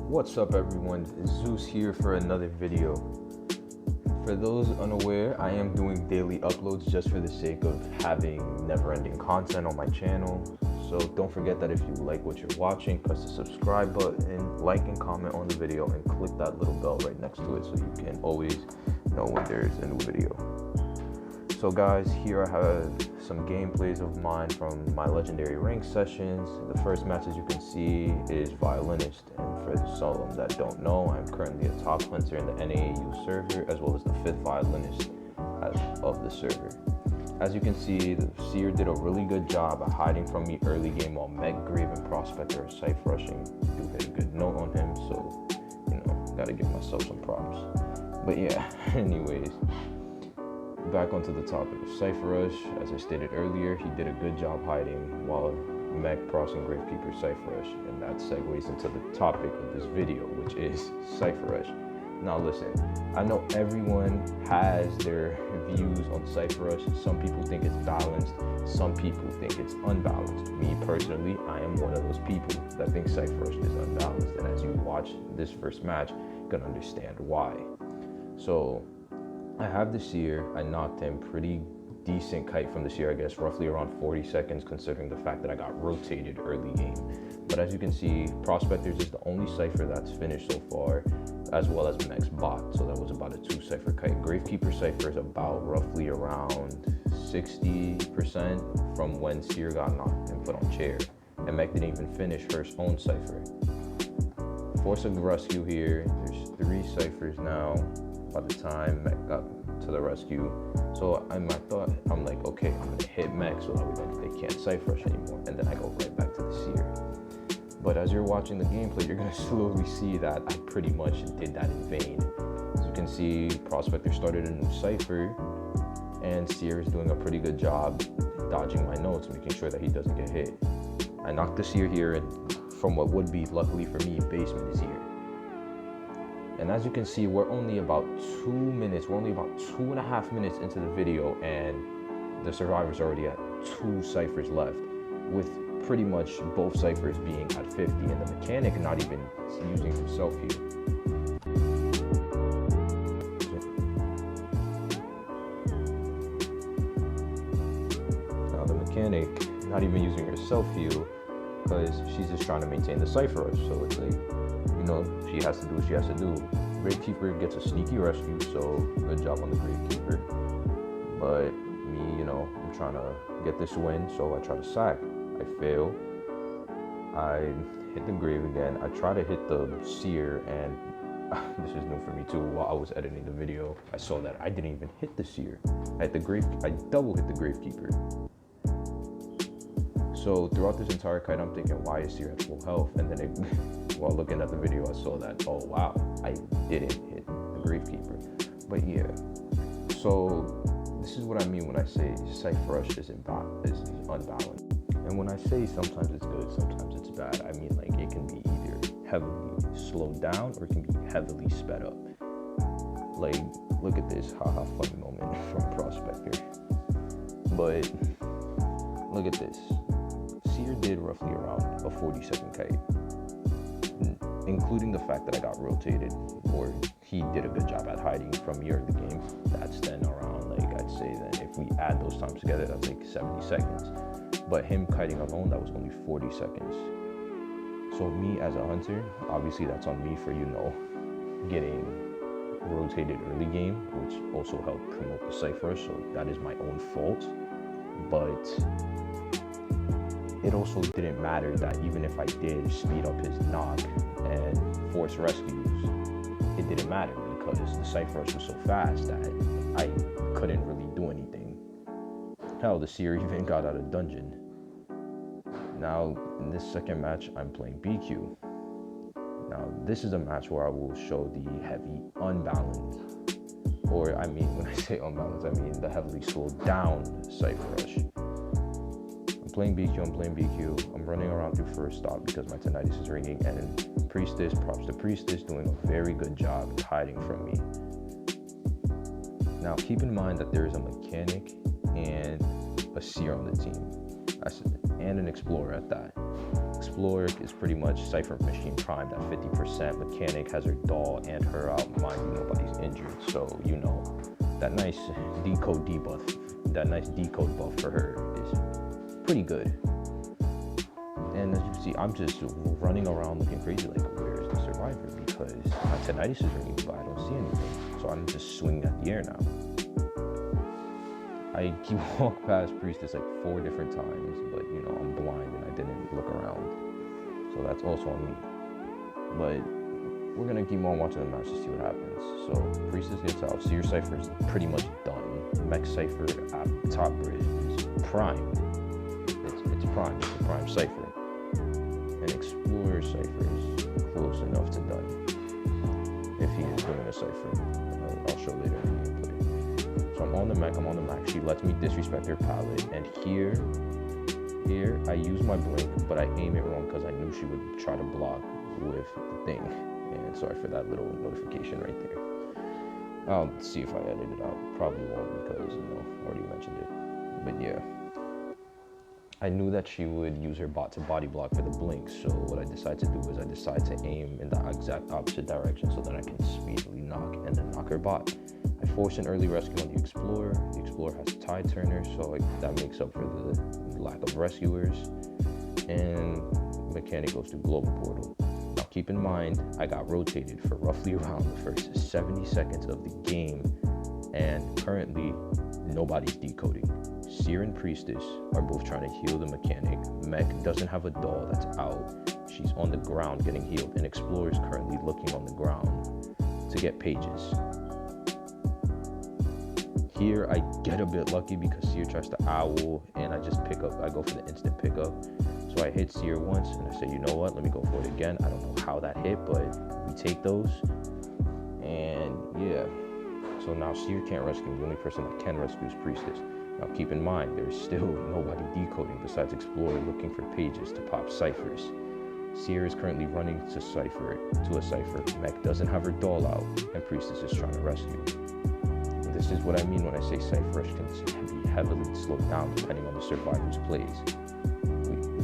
What's up everyone, Zeus here for another video. For those unaware, I am doing daily uploads just for the sake of having never-ending content on my channel. So don't forget that if you like what you're watching, press the subscribe button, like and comment on the video, and click that little bell right next to it so you can always know when there's a new video. So guys, here I have some gameplays of mine from my legendary rank sessions. The first match, as you can see, is Violinist, and for some that don't know, I'm currently a top hunter in the NAAU server, as well as the 5th Violinist of the server. As you can see, the Seer did a really good job at hiding from me early game, while Meg, Grave, and Prospector are cipher rushing. Do hit a good note on him, so, gotta give myself some props. But yeah, anyways. Back onto the topic of Cipher Rush. As I stated earlier, he did a good job hiding while Mech, Pross, and Gravekeeper Cipher Rush, and that segues into the topic of this video, which is Cipher Rush. Now listen, I know everyone has their views on Cipher Rush. Some people think it's balanced, some people think it's unbalanced. Me personally, I am one of those people that think Cipher Rush is unbalanced, and as you watch this first match, you're gonna understand why. So I have the Seer. I knocked him pretty decent kite from the Seer, I guess roughly around 40 seconds, considering the fact that I got rotated early game. But as you can see, Prospectors is the only cipher that's finished so far, as well as Mech's bot. So that was about a 2 cipher kite. Gravekeeper cipher is about roughly around 60% from when Seer got knocked and put on chair. And Mech didn't even finish her own cipher. Force of rescue here. There's 3 ciphers now. By the time Mech got to the rescue, so I'm like, okay, I'm gonna hit Mech so that they can't cipher rush anymore, and then I go right back to the Seer. But as you're watching the gameplay, you're gonna slowly see that I pretty much did that in vain. As you can see, Prospector started a new cipher, and Seer is doing a pretty good job dodging my notes, making sure that he doesn't get hit. I knocked the Seer here, and from what would be, luckily for me, basement is here. And as you can see, we're only about 2 minutes, we're only about 2.5 minutes into the video, and the survivor's already at 2 ciphers left, with pretty much both ciphers being at 50, and the mechanic not even using himself here. Now the mechanic not even using herself heal, because she's just trying to maintain the cipher rush, so it's like, she has to do what she has to do. Gravekeeper gets a sneaky rescue, so good job on the Gravekeeper. But me, I'm trying to get this win, so I try to sack. I fail. I hit the Grave again. I try to hit the Seer, and this is new for me too. While I was editing the video, I saw that I didn't even hit the Seer. I double hit the Gravekeeper. So throughout this entire kite, I'm thinking, why is Seer at full health? And then while looking at the video, I saw that, oh wow, I didn't hit the Gravekeeper. But yeah, so this is what I mean when I say Cipher Rush is unbalanced. And when I say sometimes it's good, sometimes it's bad, I mean like it can be either heavily slowed down or it can be heavily sped up. Like, look at this, haha, funny moment from Prospector. But look at this. Seer did roughly around a 40-second kite, including the fact that I got rotated, or he did a good job at hiding from me early game. That's then around, like, I'd say that if we add those times together, that's like 70 seconds. But him kiting alone, that was only 40 seconds. So me as a hunter, obviously that's on me for, getting rotated early game, which also helped promote the cipher, so that is my own fault. But it also didn't matter that even if I did speed up his knock and force rescues, it didn't matter because the cipher rush was so fast that I couldn't really do anything. Hell, the Seer even got out of dungeon. Now, in this second match, I'm playing BQ. Now, this is a match where I will show the heavy unbalanced, or I mean, when I say unbalanced, I mean the heavily slowed down cipher rush. I'm playing BQ. I'm running around through first stop because my tinnitus is ringing, and Priestess, props to Priestess, doing a very good job hiding from me. Now, keep in mind that there is a mechanic and a Seer on the team, and an Explorer at that. Explorer is pretty much Cypher Machine primed at 50%. Mechanic has her doll and her out. Mind you, nobody's injured, so you know that nice decode debuff, that nice decode buff for her is pretty good. And as you see, I'm just running around looking crazy like, where is the survivor? Because my tinnitus is ringing, but I don't see anything. So I'm just swinging at the air now. I keep walking past Priestess like 4 different times, but you know, I'm blind and I didn't look around. So that's also on me. But we're gonna keep on watching the match to see what happens. So Priestess gets out. Seer Cipher is pretty much done. Mech Cipher at top bridge is prime. It's prime. It's a prime Cipher. And Explorer Cipher is close enough to done. If he is doing a Cipher. I'll show later in the gameplay. So I'm on the mech. She lets me disrespect her palette. And here I use my blink, but I aim it wrong because I knew she would try to block with the thing. And sorry for that little notification right there. I'll see if I edit it out. Probably won't because, you know, I already mentioned it. But yeah. I knew that she would use her bot to body block for the blink, so what I decided to do was I decided to aim in the exact opposite direction so that I can speedily knock and then knock her bot. I forced an early rescue on the Explorer. The Explorer has Tide Turner, so that makes up for the lack of rescuers. And Mechanic goes to Global Portal. Now keep in mind, I got rotated for roughly around the first 70 seconds of the game, and currently nobody's decoding. Seer and Priestess are both trying to heal the Mechanic. Mech doesn't have a doll that's out. She's on the ground getting healed, and Explorer is currently looking on the ground to get pages. Here I get a bit lucky because Seer tries to owl, and I go for the instant pickup. So I hit Seer once, and I say, you know what, let me go for it again. I don't know how that hit, but we take those. And yeah, so now Seer can't rescue me. The only person that can rescue is Priestess. Now keep in mind, there's still nobody decoding besides Explorer looking for pages to pop ciphers. Seer is currently running to a cipher. Mech doesn't have her doll out, and Priestess is trying to rescue. And this is what I mean when I say Cipher Rush can be heavily slowed down depending on the survivor's plays.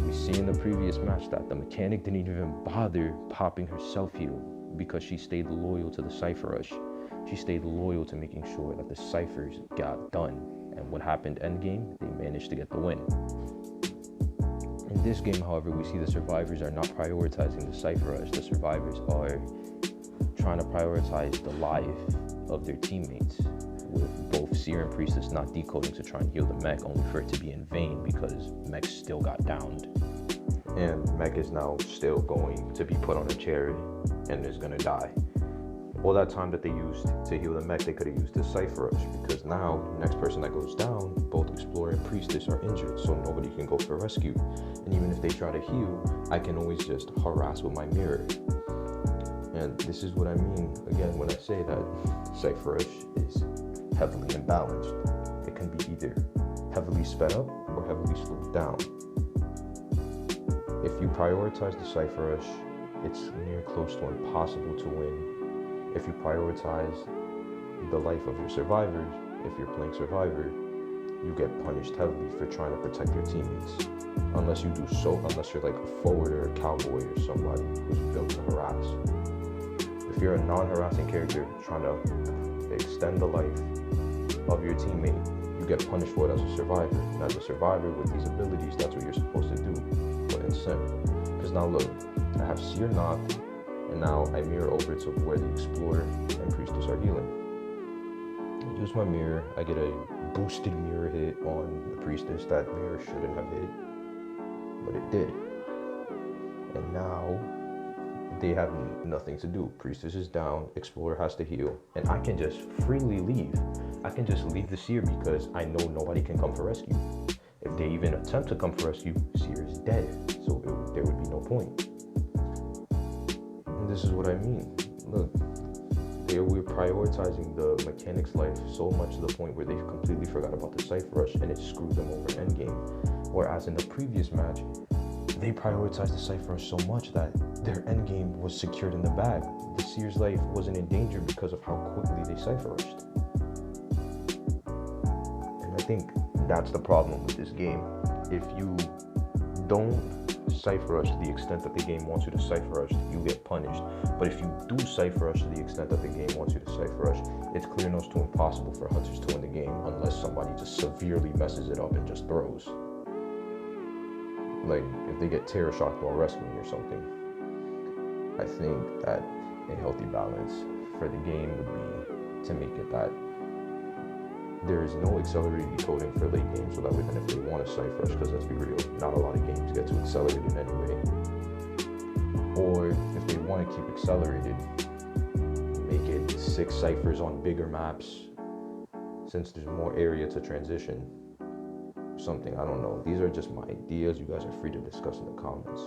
We see in the previous match that the Mechanic didn't even bother popping her self-heal because she stayed loyal to the Cipher Rush. She stayed loyal to making sure that the ciphers got done. And what happened endgame? They managed to get the win. In this game, however, we see the survivors are not prioritizing the Cipher Rush. The survivors are trying to prioritize the life of their teammates, with both Seer and Priestess not decoding to try and heal the Mech, only for it to be in vain because Mech still got downed. And Mech is now still going to be put on a chair and is going to die. All that time that they used to heal the Mech, they could have used the Cipher Rush, because now the next person that goes down, both Explorer and Priestess are injured, so nobody can go for rescue. And even if they try to heal, I can always just harass with my mirror. And this is what I mean, again, when I say that Cipher Rush is heavily imbalanced. It can be either heavily sped up or heavily slowed down. If you prioritize the Cipher Rush, it's near close to impossible to win. If you prioritize the life of your survivors, if you're playing Survivor, you get punished heavily for trying to protect your teammates. Unless you're like a forward or a cowboy or somebody who's built to harass. If you're a non-harassing character trying to extend the life of your teammate, you get punished for it as a survivor. And as a survivor with these abilities, that's what you're supposed to do. But in Sim. Because now look, I have Seer knocked, and now I mirror over to where the Explorer and Priestess are healing. I use my mirror, I get a boosted mirror hit on the Priestess. That mirror shouldn't have hit, but it did. And now they have nothing to do. Priestess is down, Explorer has to heal, and I can just freely leave. I can just leave the Seer because I know nobody can come for rescue. If they even attempt to come for rescue, Seer is dead, so there would be no point. And this is what I mean. Look, we're prioritizing the Mechanic's life so much to the point where they completely forgot about the Cipher Rush, and it screwed them over endgame. Whereas in the previous match, they prioritized the Cipher Rush so much that their endgame was secured in the bag. The Seer's life wasn't in danger because of how quickly they Cipher Rushed. And I think that's the problem with this game. If you don't cipher rush to the extent that the game wants you to cipher rush, you get punished. But if you do cipher rush to the extent that the game wants you to cipher rush, it's clear nose to impossible for hunters to win the game unless somebody just severely messes it up and just throws. Like if they get terror shocked while rescuing or something. I think that a healthy balance for the game would be to make it that there is no accelerated decoding for late game, so that way then if they want to cipher rush, because let's be real, not a lot of games get to accelerated anyway. Or if they want to keep accelerated, make it 6 ciphers on bigger maps, since there's more area to transition. Something, I don't know. These are just my ideas. You guys are free to discuss in the comments.